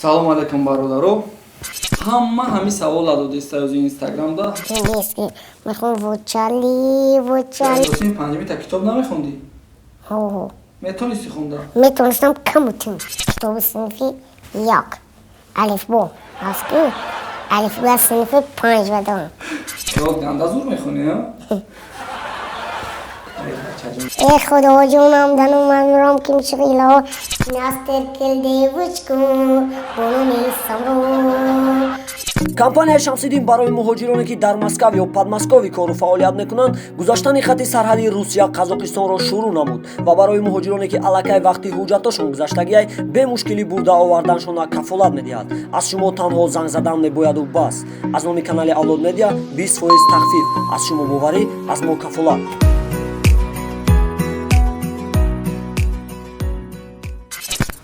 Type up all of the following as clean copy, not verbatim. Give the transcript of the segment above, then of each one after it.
Салом алейкум бародаро. Ҳама ҳамин савол додиста аз инстаграмда. Нески мехон вочали. Досин панҷумита китоб намехонди? Ҳо. Метонисти хонда? Метонистам камутим. Китоби синфи як. Алифбо. Ҳасту? Алифбо аз синфи 5 ва дом. Ё ганда зур мехони, а? Худо ҷонам дану ман мурам ки мишғило настер кил девочку бону несамро. компания Шамсиддин барои муҳоҷироне ки дар Москав ё подмоскови кору фаъолият мекунанд гузаштани хати сарҳади Русия Қазоқистонро шурӯъ намуд ва барои муҳоҷироне ки аллакай вақти ҳуҷҷаташон гузаштагиай бемушкилӣ бурда оварданашона кафолат медиҳад. Аз шумо танҳо занг задан мебояду бас. Аз номи канали Авлод Медиа 20% тахфиф. Аз шумо боварӣ, аз мо кафолат.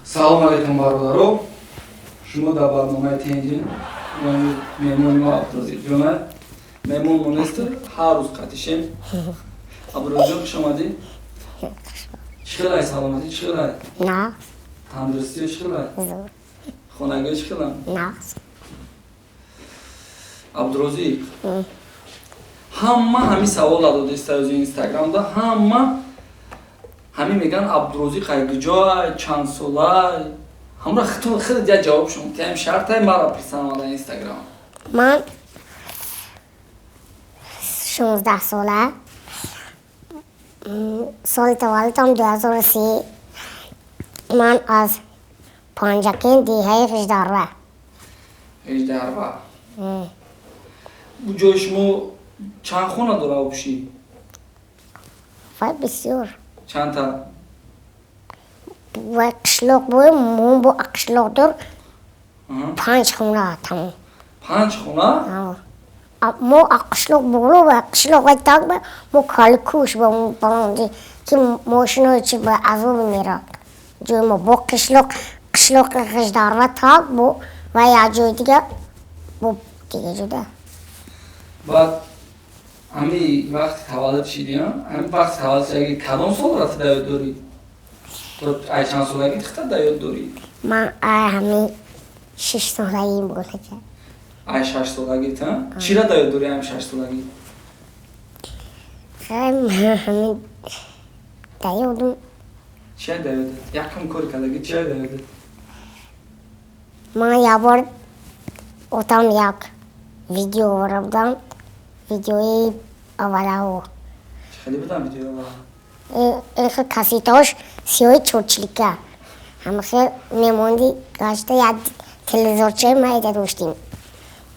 Салом алейкум бародаро. Шумо дар барномаи тенҷин меҳмони мо Абдурозиқ ҷона. Меҳмон монест ҳар рӯз қатишем. Абдурозиқ хуш омадӣ. Чӣ хелай саломатӣ чӣ хелай? На. Тандурустӣ чӣ хелай? Зур. Хонагӣ чӣ хелай? На. Абдурозиқ. Ҳама ҳамин савол додиста аз инстаграмда ҳамин меган Абдурозиқ куҷоай, чанд солай? Ҳамра хеле дига ҷавоб шум. Тем шартай мара писанам дар инстаграм. Ман 16 сола. Соли таваллудам 2003. Ман аз Панҷакин деҳаи Ғиждарва. Ғиждарва. Ҷои шумо чанд хона дора обшӣ? Вай бисёр. Чандта? Вай қишлоқ бо мон бо қишлоқдор 5 хона тамом. 5 хона? мо қишлоқ боло ва қишлоқ вай так ба мо каликуш ба мо балонди ки мошинои чи ба азоби мерад. ҷои мо бо қишлоқи Ғиждарва так бо ва як ҷои дига бо дига ҷуда. Баъд ҳамин вақти таваллуд шидӣ, ҳамин вақти таваллуд шидагӣ кадом сол рафта дар ёд дорӣ? То ай чанд солагӣ тихта дар ёд дорӣ? Ман ай ҳамин 6 солагӣ болаҷа. Ай 6 солагӣ та? Чира дар ёд дорӣ ҳамин 6 солагӣ? ҳамин дар ёдум. Чия дар ёдат? Якум кори кардагӣ чия дар ёдат? Ман як бор отам як видео оварда будам. Видеои аввалаҳо. Чӣ хеле будам видеои аввалаҳо? Эхе кассетаҳош сиёҳи чорчилика. Ҳамахел мемонди гашта як телевизорчаи майда доштим.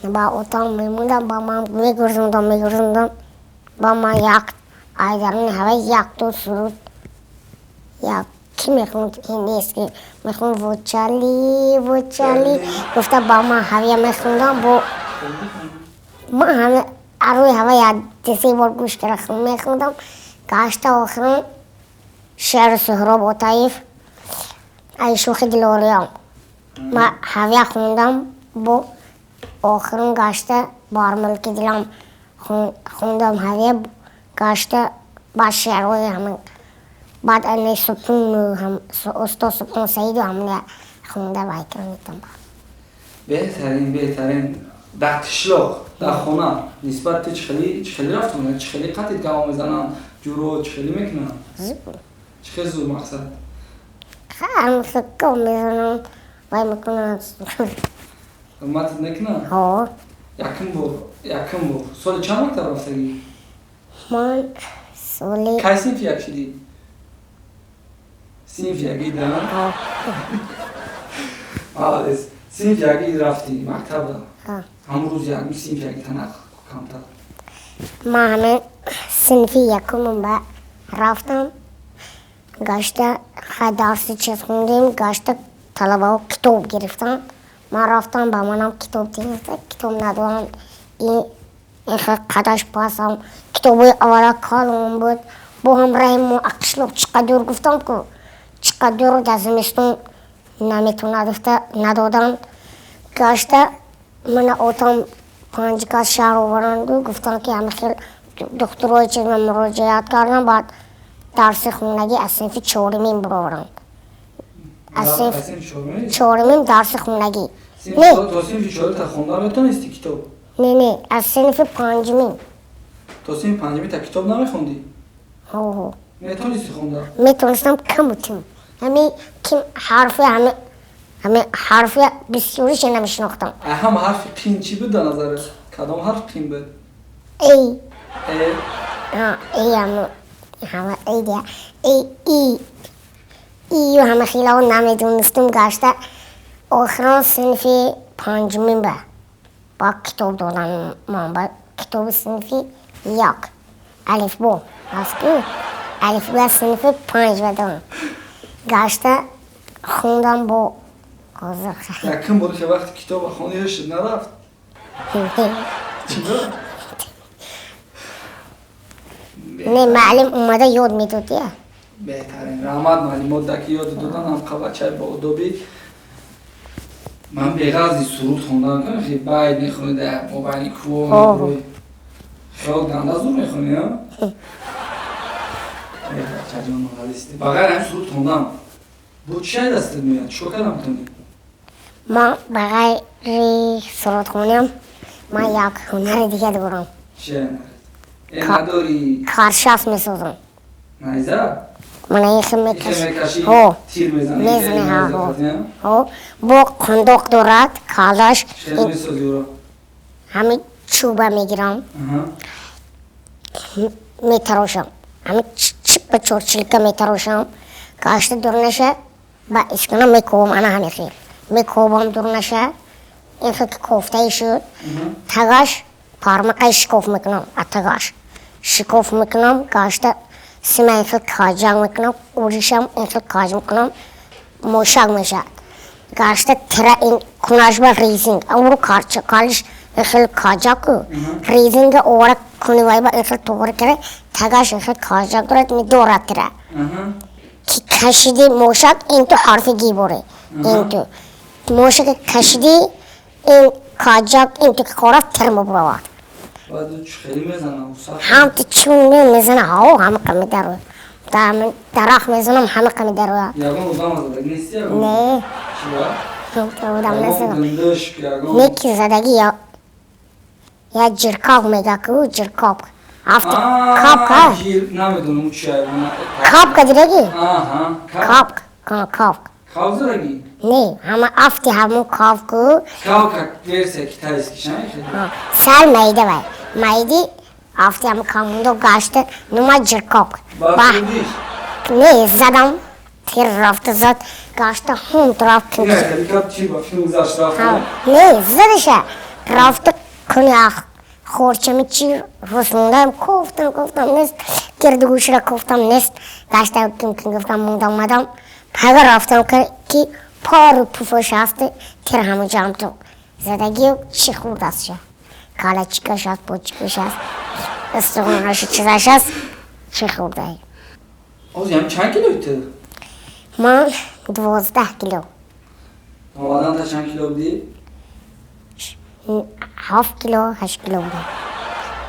Ба отам мемондам ба ман мегурзондам. Ба ман як айдарони ҳава якто суруд. Як ки мехонд ин нест ки мехонд вочали гуфта ба ман ҳавия мехондам бо ман ҳама арӯи ҳава як се бор гӯш карда мехондам. Гашта охирон шеъри Суҳроб Отаев ай шӯхи дилориям ман ҳавия хондам бо охирон гашта бармулки дилам хондам ҳавия гашта ба шеърҳои ҳамин баъд ани устод Субҳон Саиду ҳамин хонда вайкронитам. Беҳтарин. Дар қишлоқ, дар хона нисбат ту чӣ хеле рафтон? Чӣ хеле қатит гава мезананд? ҷуро чӣ хеле мекунанд? Зур. Чӣ хеле зур мақсад? ҳамихел гав мезананд вай мекунанд. Матит мекунанд? ҳо. Якум бор. Соли чанд мактаб рафтагӣ? Ман соли Кай синфи як шидӣ? Синфи якӣ да? Молодец. Синфи якӣ рафтӣ мактаба? ҳамрӯз якум синфи якӣ танақ камтар? ман ҳамин синфи якумам ба рафтам. гашта дарси чиз хондем. гашта талабаҳо китоб гирифтан. ман рафтам ба манам китоб дигирифта. китоб надорам. қадаш пасам китобои аввала калон буд. бо ҳамраҳи мо ақишлоқ чиқадур гуфтам ку чиқадур дар зимистон наметавонад гуфта надоданд. гашта мана отам 5 класс шаҳр оваранду гуфтанд ки ҳамихел духтурои чиз ман муроҷиат кардам. баъд дарси хонагӣ аз синфи 4 бироваранд. از صنف صنف چهارمی؟ چهارمیم درس خونگی. صنف نه تا صنف چهارم تا خوندن میتونستی کتاب؟ نه از صنف پنجمیم. تا صنف پنجمی تا کتاب نمیخوندی؟ اوه میتونستی خوندن؟ میتونستم کم بودم. همه حرف بسیاریش نمیشناختم. اهم حرف پین چی بود در نظرت؟ کدام حرف پین بود؟ ای ای ای همه ای دیگه ای و همه خیلی ها نمیدونستم. گشته آخران صنف پنجمین به با کتاب دادن من با کتاب صنفی یک الف با از که الف با صنف پنج بدم. گشته خوندم با گذار یکم بود که وقتی کتاب خوندی هشت نرفت؟ چی بود؟ نه معلم اومده یاد میداد یه بهترین رحمت معلمات دکی یاد دادن هم قوچه با ادابی من بغضی سرود خوندن کنم خیلی باید میخونده مبنی کوه خیلی گنده زور میخونی ها؟ بچه جان مغلیستی بغیر هم سرود خوندم بود چه دستت میاد؟ چو کلم کنی؟ من بغیر سرود خونم من یک هنر دیگه دارم. چه هنرت؟ این نداری؟ کارشاف میسازم. نیزه؟ من ایخی ایخی میکشم میکشی تیر میزنی؟ میزنه ها با کندوق دارد کالش چه میسازی او را؟ همین چوبه میگیرم میتراشم همین چپ چورچلیکه میتراشم کاشته دور نشه با اسکنم میکوبم انا همین خیل میکوبم دور نشه این خیلی کوفته شد تگاش پارمقای شکوف میکنم اتگاش شکوف میکنم کاشته سیمه این خیلی کاجاق میکنم اوریشم این خیلی کاج میکنم موشک میشه کاشته تره این کناش با ریزینگ اون رو کارش این خیلی کاجاق ریزینگ اوره کنی وای با این خیلی طور کرده تگاش این خیلی کاجاق دارد می دورت تره که کشیدی موشک این تو حرف گی باره این تو موشک کشیدی این کاجاق این تو که خورد ترمو برواد باید خیلی میزنم هم تو چون میزنه ها همه کمی دروی درخ میزنم همه کمی دروی یکم بودم از زدگی نیستی یکم؟ نه چی هم تو بودم یکم نزدم گندشک یکم نیکی زدگی یا جرکاب میگه که جرکاب هفته کاب که جیر نمیدونم اون چی حیوانه کاب که دیرگی آها کاب کاب زدگی؟ نه همه هفته همون کاب که کاب که ورسه که تایز کشن خیلی سال میده بای میدی هفته همون کاموندو گشته نومه جرکاب باید بودیش؟ نه زدم تیر رفت زد گشته هم طرف نه کنه خیلی کاب چی با فیلم گذاشت رفت نه زدشه رفت کنه خورچه چی رسوندم گفتم نیست گردگوش را گفتم نیست گشته کم گفتم موندم اومدم پگه رفتم که پارو پوفش هسته تیر همون جام تو زدگی چی خورد است شه کالا چیکش هست پوچیکش هست استخونش چیزش هست چی خورده ای آز یعنی چند کیلوی تو؟ من 12 کیلو آمدن تا چند کیلو بودی؟ 7 کیلو 8 کیلو بودم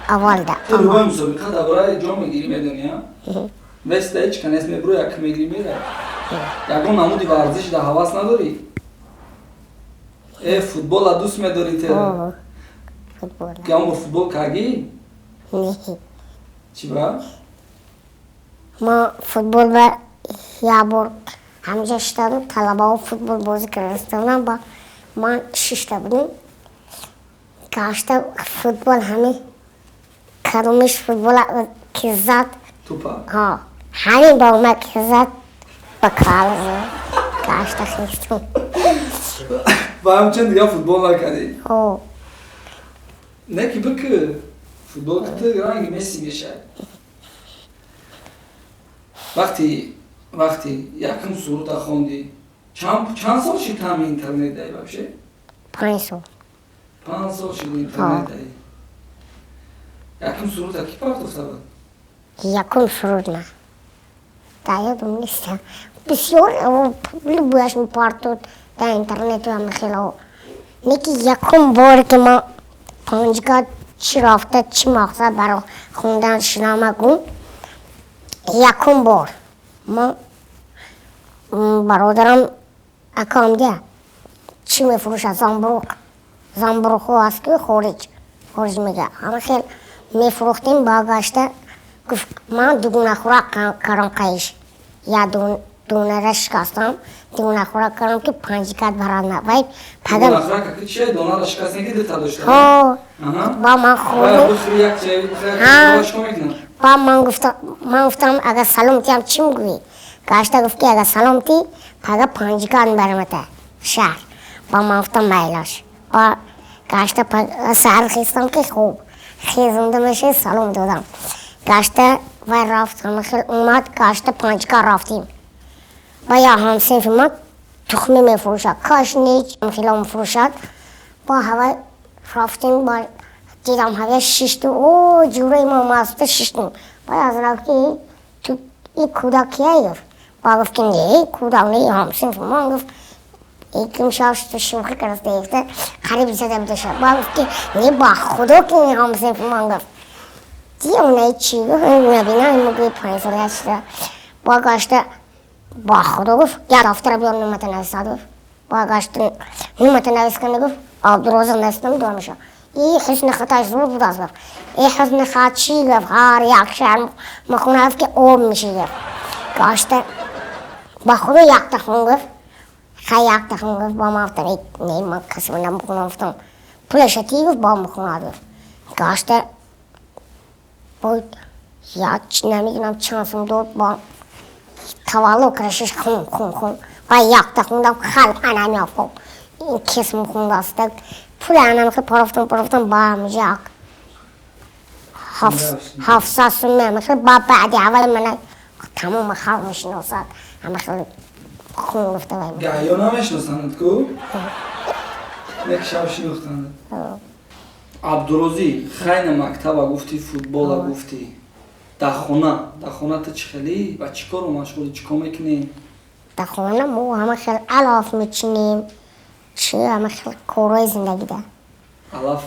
اول ده تو روی مسابقه درباره جام میگیری میدونی ها؟ وست هیچ کن اسم برو یک میگیری میره یکم نمودی ورزش در حواس نداری؟ فوتبال دوست میداری تو؟ فوتبال که هم با فوتبال کردی؟ نه چی با؟ ما فوتبال با یه بار همجا شدم طلبه ها فوتبال بازی کردن با من 6 تا بودیم گشته فوتبال همه کدومش فوتبال که زد توپا همین با اومد که زد با کال زد گشته خیستم و همچنین دیگه فوتبال نکردی؟ او نه که بکر فوتبال که رنگ مسی میشه وقتی یکم سرود خوندی چند سال شد همین اینترنت دایی ببشه؟ 5 سال 5 سال شد اینترنت دایی یکم سرود کی پارت افته بود؟ یکم سرود نه تا یادم نیستم بسیار بویش میپارتود در اینترنت و همه خیلی نیکی یکم بار که ما پنجگاه چی رفته چی مقصد برای خوندن شنامه گون یکم بار ما برادرم اکام دیا چی میفروشه زنبروک ها هست که خارج میگه همه خیلی میفروختیم باگاشته گفت من دوگونه خوراک کردم قیش یا دونه را شکستم دوگونه خوراک کردم که 5 کات برات نباید دوگونه خوراک که چیه؟ دونه را شکستن که دیتا داشته؟ ها با من خوردم بخوری یک چایی بخوری کنم با من گفتم اگه سلامتی هم چی میگوی؟ گاشته گفت که اگه سلامتی پگه 5 کات برمته شهر با من گفتم میلاش با گاشته سهر خیستم که خوب خیزنده میشه سلام دادم گاشته و رفتم خیلی اومد گاشته 5 کات رفتیم با یا همسین ما تخمی میفروشد کاشنیج خیلی میفروشد با هوا رفتیم با دیدم هوا شیشتیم او جوره ما ماسته شیشتیم با از رفت که تو این کودک کیه گفت با گفت که نه کودک نه همسین ما گفت یکم شاش تو شوخی کرده ایفته خریب زده بده با گفت که نه با خدا که این همسین ما گفت دیگه اونه چی گفت نبینه این مگوی 5 ساله هسته با گاشته با خدا گفت یا دفتر بیار نومت نویسه گفت با گاشته نومت نویس کنه گفت عبدالرزاق نویسنم دو میشه این حسن خطاش زور بود از گفت این حسن خط چی گفت هر یک شهر مخونه هست که آب میشه گفت گاشته با خدا یک تخون گفت خیلی یک تخون گفت با ما افتن نه من کسی من نمخونه افتم پولشتی گفت با مخونه گفت گاشته بود یا نمیدونم چانسم داد با توالو کرشش خون با یک تخوندم خلق انمی آفو این کسم خون داسته پول انمی که پرفتم با همیشه 700 سومه مثل با بعدی اول من تمام خلق میشناسد همه خیلی خون گفته باید گهیا نمیشناسند کو؟ یک شب شناختند عبدالرزی خیلی مکتب گفتی فوتبال گفتی در خونه تو چی خیلی و چی کار مشغولی چی کار میکنی؟ در خونه ما همه خیلی علاف میچینیم همه خیلی کارهای زندگی ده علاف؟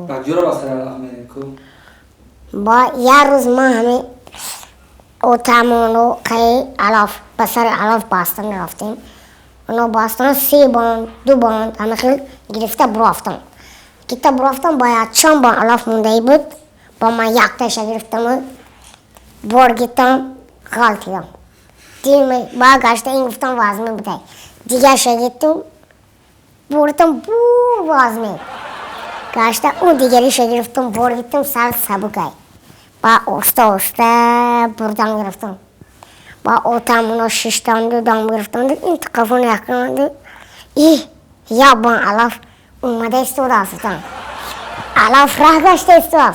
بگجور را بخیر علاف میریم کو؟ با یه روز ما همه اوتامونو خیلی علاف بسر علاف باستان رفتیم اونا باستان 3 باند 2 باند همه خیلی گرفته برفتم باید چند با علاف مونده بود با من یک تشه گرفتم برگیتم غلطیدم دیگه با گشته این گفتم وزمه بده دیگه شگیتم بردم وزمه گشته اون دیگری شگرفتم برگیتم سر سبکه با اوستا بردم گرفتم با اوتامونو 6 تان دام گرفتم این تقفون یکنند یا با علاف اومده استود آستان علاف راه گشته استود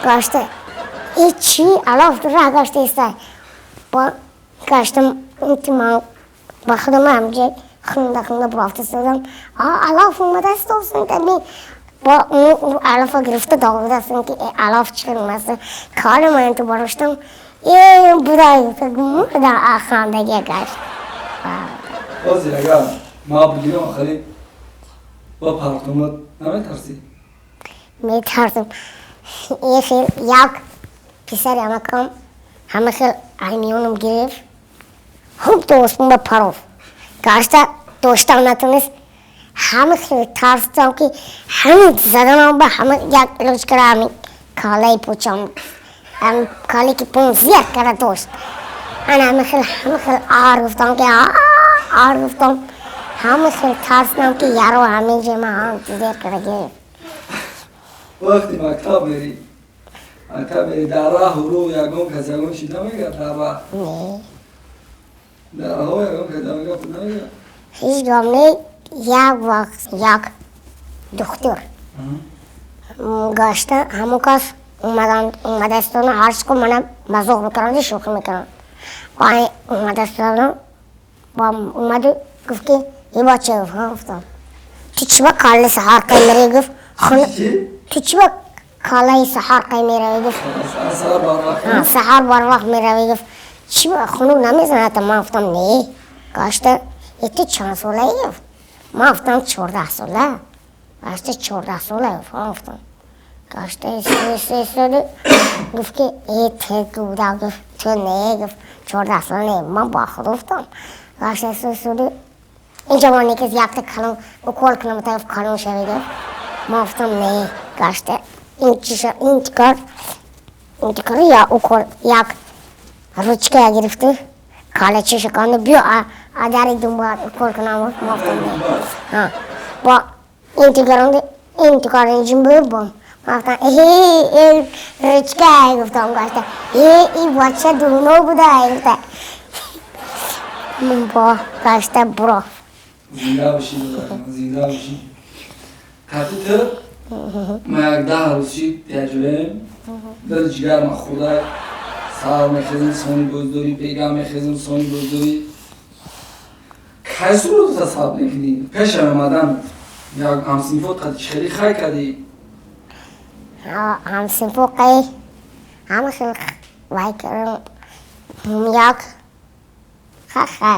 گشته ای چی علاف راه گشته استود با گشتم انتمام با خودم همجه خونده برافت استودم علاف اومده استود با اون علاف گرفته داغده استود که علاف چکن اومده کار من تو برشتم بودایی که مرده خاندگی گشت بازی اگر ما بگیرم خیلی با پرتومت نمیترسی؟ میترسم این خیلی یک پسر همه خیلی عیمیونم گرفت خوب دوستم به پروف گاشته دوستم نتونست همه خیلی ترسیدم که همه زدنم به همه یک روز کرده همین کالای پوچم کالی که 15 کرده دوست همه خیلی آر گفتم که آر گفتم همه خیلی ترسیدم که یارو همین جمعه هم دیده کرده وقتی مکتب میری در راه رو یکم کسی یکم شیده میگه در راه؟ نه در راه یکم کسی میگه خود نمیگه؟ هیچ گام یک وقت یک دختر گاشته همون کس اومده استانه هرچی که منم مزاق میکنم شوخی میکنم با اومده استانه با اومده گفت که یه بچه گفتم تو چی با کاله سحار قی میره گفت تو چی با کاله سحار قی میره گفت سحار بار وقت میره گفت چی با خونو نمیزنه تا ما گفتم نه گاشته ای تو چند ساله گفت ما گفتم 14 ساله گاشته 14 ساله گفتم گاشته 3 ساله گفت که ای تک بوده گفت تو نه گفت 14 ساله نه من با خود گفتم گاشته 3 ساله این جوانی که یک کلم اکول کنم طرف کلم شویده ما گفتم نه گشته این کار یا اکول یک روچکه گرفته کاله چی شکانده بیا اداری دنبال اکول کنم ما گفتم نه با این تکار اینجیم ببام ما گفتم این روچکه گفتم گشته این بچه دونو بوده گفته من با گشته برو زنده باشی زنده باشی کتی تو ما یک 10 روزی تجربه دل جگر ما خدا سال میخزم سونی بزدوری پیگاه میخزم سونی بزدوری کسی رو تو تصاب نکنی پیش آمدن یک همسینفوت قد خیلی خیلی کردی همسینفوت قی همه خیلی وای کردم یک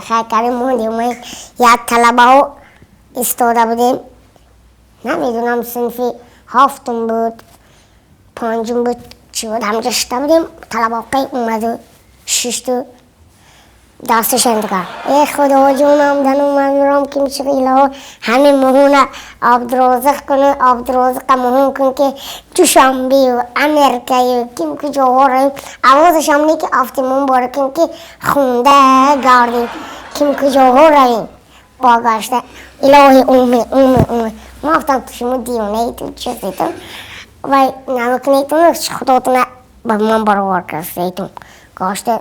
خیلی کردیم موندیم یک طلبه ها استاده بودیم نمیدونم صنفی هفتم بود پنجم بود چی بود همجا شده بودیم طلبه ها قی اومد ششتو دستش انتقال ای خدا جونم دنو من میرم که میشه ایلا همین مهونه عبدالرازق کنه عبدالرازق مهون کن که دوشنبه و امریکایی و کم کجا هاریم عوضش هم نی که افتیمون باره کن که خونده گاردیم کم کجا هاریم باگشته الهی اومه ما افتم تو شما دیونه ای تو چیزی تو و نمکنی تو خدا تو نه با من برابر کرسته تو گاشته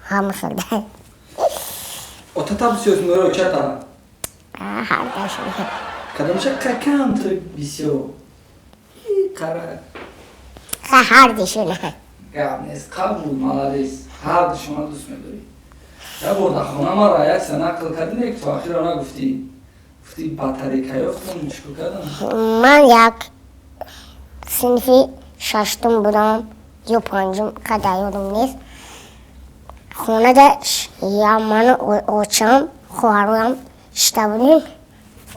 همه خیلی Otata bisiyorsun öyle uçata. Kardeşim. Kadınca kakam tırık bisiyor. Kara. Kardeşim. Gavnes kabul malades. Her dışına düşmedi. Ya burada xonama rayat sana akıl kadın ek tu ahir ona gufti. Gufti batarya yoktun müşkül kadın. من یک صنفی ششتم بودم یا پنجم قد یادم نیست خونه داشت یا من اوچم خواهرویم شده بودیم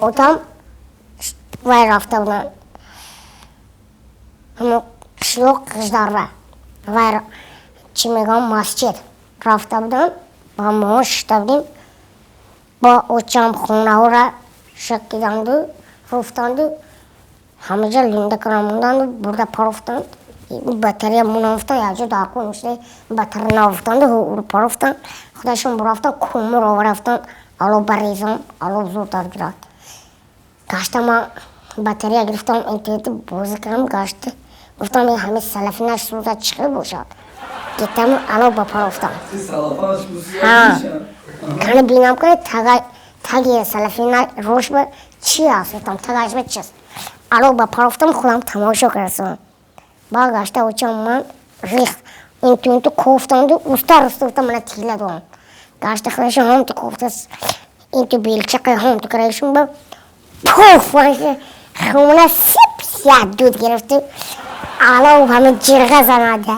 اوتام وی رفته بودن همون شلوغ قشداره وی چی میگم مسجد رفته بودن با ما شده بودیم با اوچم خونه ها را شکیدند و رفتند و همه جا لنده کراموندند و برده پرفتند بطری همون افتاد یا جو داکو نشده بطری نافتند و پرفتند خودشون برفتند کمر رو رفتند الو بریزم الو زودتر گرفت گشته ما بطری گرفتم اینترنت بازی کردم گشته گفتم این همه سلفی نش سوزد چقدر باشد گفتم الو بپرفتم Salafaş bisiyor. کنه بینم کنه تگی سلفی نش روش به چی هستم تگاش به چیست الو بپرفتم خودم تماشا کردم باگشته اوچم من ریخت این تو کوفتند و رستم من تیله دارم گشته خودش هم تو کوفته این تو بیلچقه هم تو کرایشون با پوف وانشه خونه سیاه دود گرفته علاو همه جرغه زناده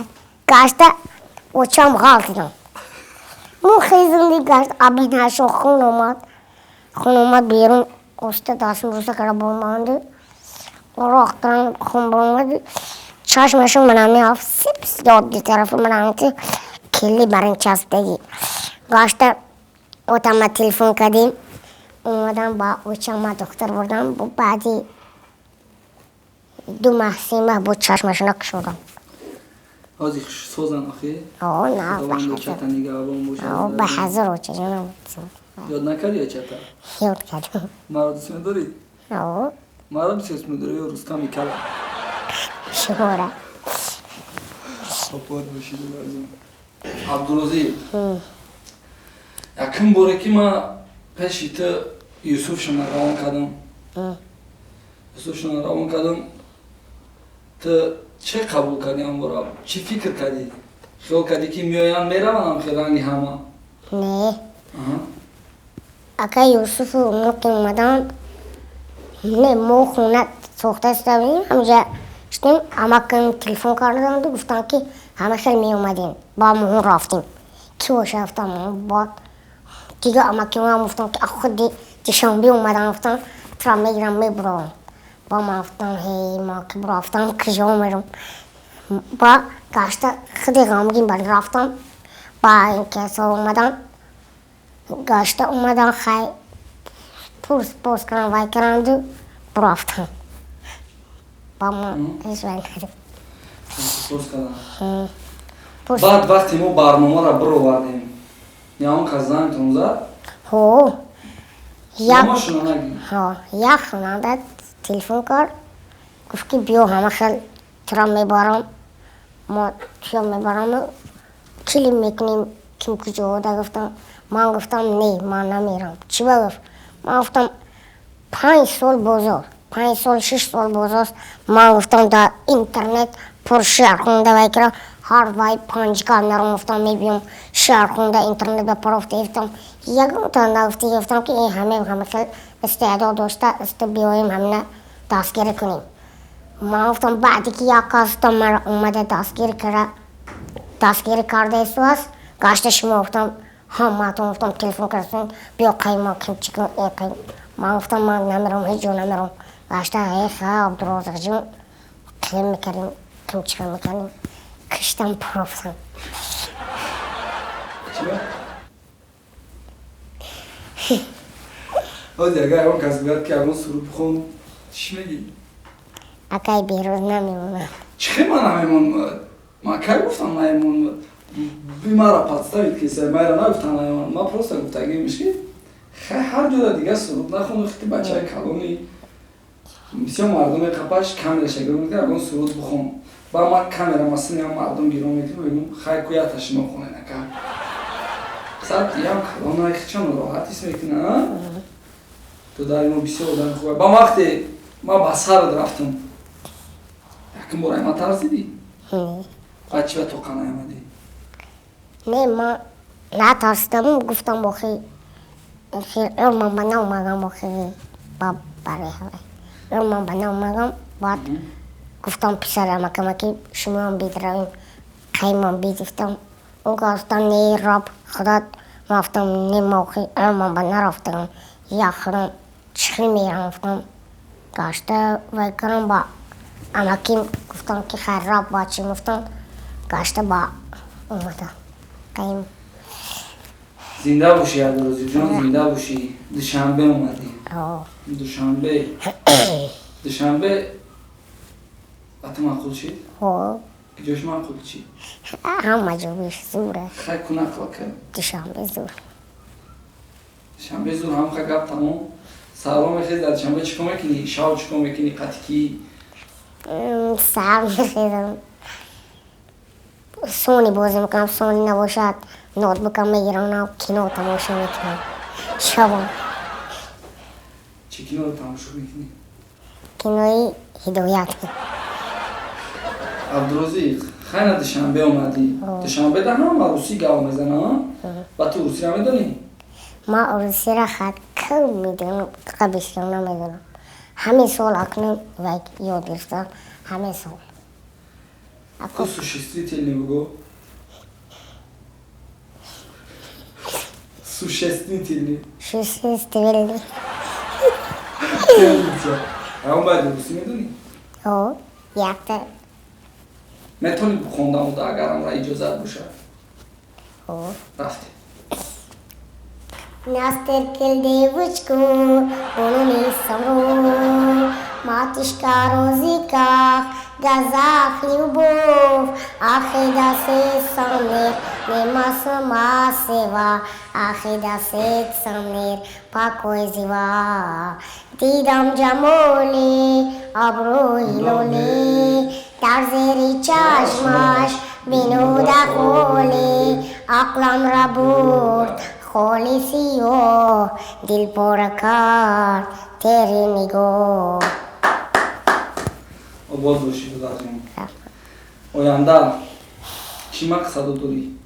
گشته اوچم غالت دارم مو خیزم دی گشت آبی نشو خون اومد بیرون گشته داشتم روسته کرده بومانده راختن خون بومانده چشمشون منامی آف سیپس یاد دی طرف منامی که کلی برین چسبدگی گاشته اوتما تلفن کردیم اومدم با اوچم دکتر بردم بعدی 2 ماه 3 ماه بود چشمشون کشودم Azıcık sozan akı. آه نه Davanda çata nigah bomboş. به حضر اوچه جانم Yod nakar ya çata. یاد کردم Mara ismi dori. آه Mara bir ismi dori. Rustam ikala. شکره Kapar başıydı lazım. Abdülaziz. Yakın boraki ma peşite Yusuf şuna ravan kadın. Yusuf şuna ravan kadın. Te çe kabul kardiyam bora? Çi fikir kardi? Xiyal kardi ki miyoyan meravanam xilangi hama. نه Aha. اکا یوسف اونو که اومدن نه ما خونه ساخته استبیم همجا شدیم اما که تلفن کردن و گفتن که همه خیلی می اومدیم با مهون رفتیم کی باشه رفتم بعد دیگه اما که ما گفتم که خود دیشنبه اومدن گفتن ترا میگیرم میبرم با ما گفتم هی ما که رفتم کجا میرم با گشته خیلی غمگین ولی رفتم با این کسا اومدن گشته اومدن خیلی پوست کردم وای کردم و رفتم با ما هیچ وقت ندید پست کردن پوست بعد وقتی ما برنامه را برآوردیم یا اون که زنگتون زد هو ماما یک شما نگی یک خانواده تلفن کرد گفت که بیا همه خیلی ترا میبارم ما ترا میبارم کلیم میکنیم کم کجا بوده گفتم من گفتم نه من نمیرم چی بگفت من گفتم 5 سال بازار 5 سال 6 سال بازار من گفتم در اینترنت پر شعر خونده وای کرد هر وای 5 نرم گفتم میبیم شعر خونده اینترنت به پرفته گفتم یک تا نگفتی گفتم که این همه خیلی استعداد داشته است بیاییم همینه دستگیری کنیم من گفتم بعدی که یک کاستم من اومده دستگیری کرده است گشت شما گفتم ما تو گفتم تلفن کردن بیا قیمه کم چیکن این قیم من گفتم من نمیرم هیچ جا نمیرم گشته هیخ عبدالرازق جون قیم میکردیم کم چیکن میکنیم کشتم پروفتم چی آدی اگر اون کسی بیاد که اون سرود بخون چی میگی؟ اکای بیروز نمیمونم چی من نمیمون ما که گفتم نمیمون بیمارا پادستاوید که سر میرا نگفتم نمیمون ما پروستا گفتگی میشید هر جدا دیگه سرود نخون وقتی بچه های کلونی بسیار مردم قپش کامرش گرون میگه اون سرود بخون با ما کامرا مسئله هم مردم گیرون میگیم بگیم خیلی کویاتش نخونه نکرد ساعت هم کلون های چند راحتیست میکنه تو داری ما بسیار آدم خوبه با وقتی ما بسر رفتم یکم برای ما ترسیدی؟ بچه به تو قناه آمدی؟ نه ما نترسیدم گفتم بخی علمان به نومگم بخی برای همه علمان به نومگم بعد گفتم پسرم که شما هم بید رویم قیمان بید گفتم اون گفتم نه رب خدا رفتم نه موقع علمان به نرفتم یا خودم چخی میرم گفتم گشته وی کنم با امکیم گفتم که خیر رب با چی گفتم گشته با اومده قیم زنده باشی عبدالرازق جان زنده باشی دوشنبه اومدی دوشنبه وقت معقول چی؟ جوش معقول چی؟ همه جو بیش زوره خیلی کنه اقلا دوشنبه زور دوشنبه زور هم خیلی گفت تمام سلام خیلی در دوشنبه چی کنم میکنی؟ شاو چی کنم میکنی؟ قطکی؟ سر میخیدم سونی بازی میکنم سونی نباشد نوت بکم میگیرم و کینو تماشا میکنم شبا چی کینو رو تماشا میکنی؟ کینوی هدایت عبدالرازق خیلی دوشنبه اومدی دوشنبه در هم عروسی گاو میزنه و تو عروسی را میدونی؟ ما عروسی را خد کل میدونم قبیش نمیدونم همه سال اکنون و یاد گرفتم همه سال تو سوشیستی تیلی بگو سوشیستی تیلی شوشیستی ولی اون باید عروسی میدونی؟ یک تا میتونی بخوندم و اگرم را اجازت باشه رفتی Nascer aquele devusco, ono nisamo, matishka rozika, gazak lyubov, achida se samir, nemasama seva, achida se samir, pakoi ziva, didam jamoli, abro hiloli, tarzeri chashmash, binoda kholi, aqlam rabur, خالصی و دل پرکار تیری نگاه آباد باشی پدر جان آینده چی مقصد داری؟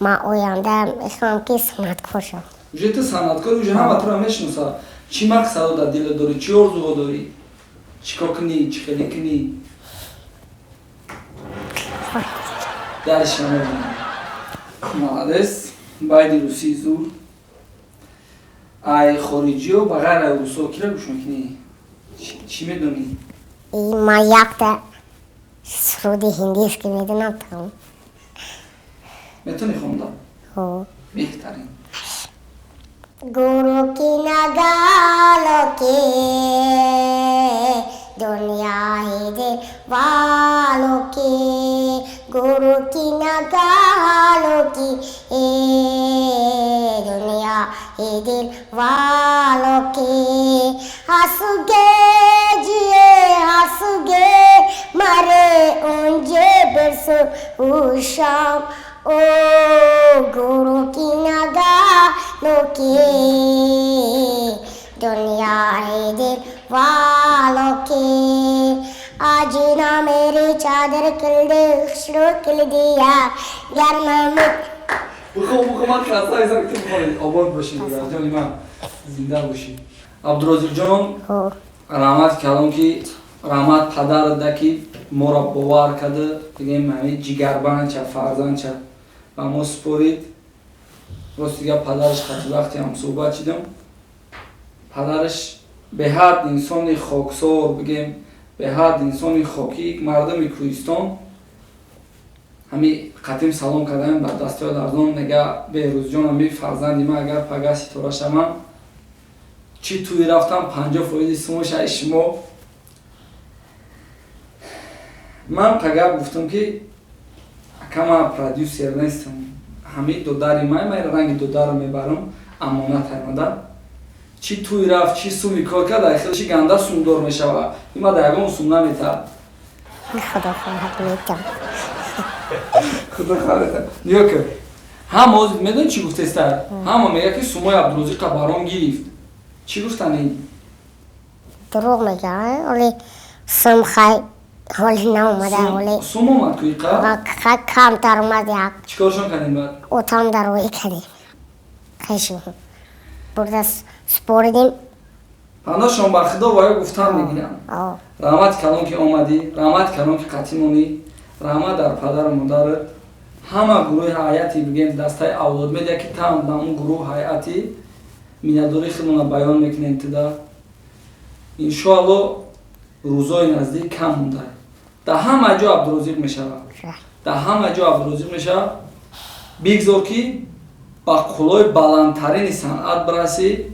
ما آینده میخوام که صنعتکار شم اوجه تو صنعتکار اوجه همه تو را میشناسه چی مقصد در دل داری؟ چی آرزو داری؟ چی کار کنی؟ چی خیلی کنی؟ درش همه مهندس باید روسی زور ای خارجی و بغیر روسا کی را گوش میکنی؟ چی میدونی؟ ما یک تا سرود هندیست که میدونم تمام میتونی خوندم؟ بهترین गुरु की नगालों के दुनिया ही दिल वालों के गुरु की नगालों की दुनिया ही दिल वालों के हंसोगे जिए हंसोगे मरे ऊंजे बिरसो शाम ओ गुरु की नगालों की दुनिया है दिल वालों की आज ना मेरी चादर किल दिया गर्मा में من خسته ایزم که بخورید آباد باشید در جان من زنده باشید عبدالرازق جان رحمت کردم که رحمت پدر ده که ما را باور کرده بگیم همین جگربند چه فرزند چه و ما سپورید راست دیگه پدرش خیلی وقتی هم صحبت شدم پدرش به حد انسان خاکسار بگیم به حد انسان خاکی مردم کوهستان همین قدیم سلام کردم بر دستیار دردان نگه بهروز جان همی فرزندی من اگر پگه ستاره شمم چی توی رفتم 50% سموش های شما من پگه گفتم که اکم پرادیوسر نیستم همین دوداری من رنگ دودار رو میبرم امانت هایمده چی توی رفت چی سومی کار کرد داخلش گنده سومدار میشوه این ما درگاه سوم نمیتر خدا خواهد میتم خدا خواهد نیا که همه میدون چی گفته است همه میگه که سومای عبدالرازق برام گرفت چی گفتن این؟ دروغ میگه ولی سوم خیلی حالی ناومده ولی سوم اومد که خیلی کمتر اومد یک چیکارشون کردیم بعد؟ اتام در روی کردیم خیشون برده سپوردیم پنداشون بر خدا وای گفتن میگیرم رحمت کلام که آمدی رحمت کلام که قطیمونی رحمت در پدر و مادرت همه گروه حیاتی بگیم دسته اولاد میده که تام در اون گروه حیاتی مینداری خودمون بیان میکنیم تدا انشاءالله روزای نزدیک کم مونده در همه جا عبدالرازق میشه در همه جا عبدالرازق میشه بگذار که با قلوی بلندترین صنعت برسی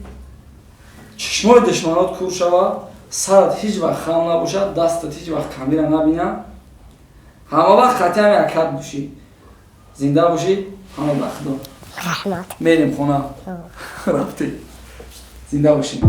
چشمای دشمنات کور شوه سرت هیچ وقت خم نباشد دستت هیچ وقت کمی را نبینه همه وقت خطی هم یکت باشی زنده باشی همه به خدا رحمت میریم خونه رفتی زنده باشی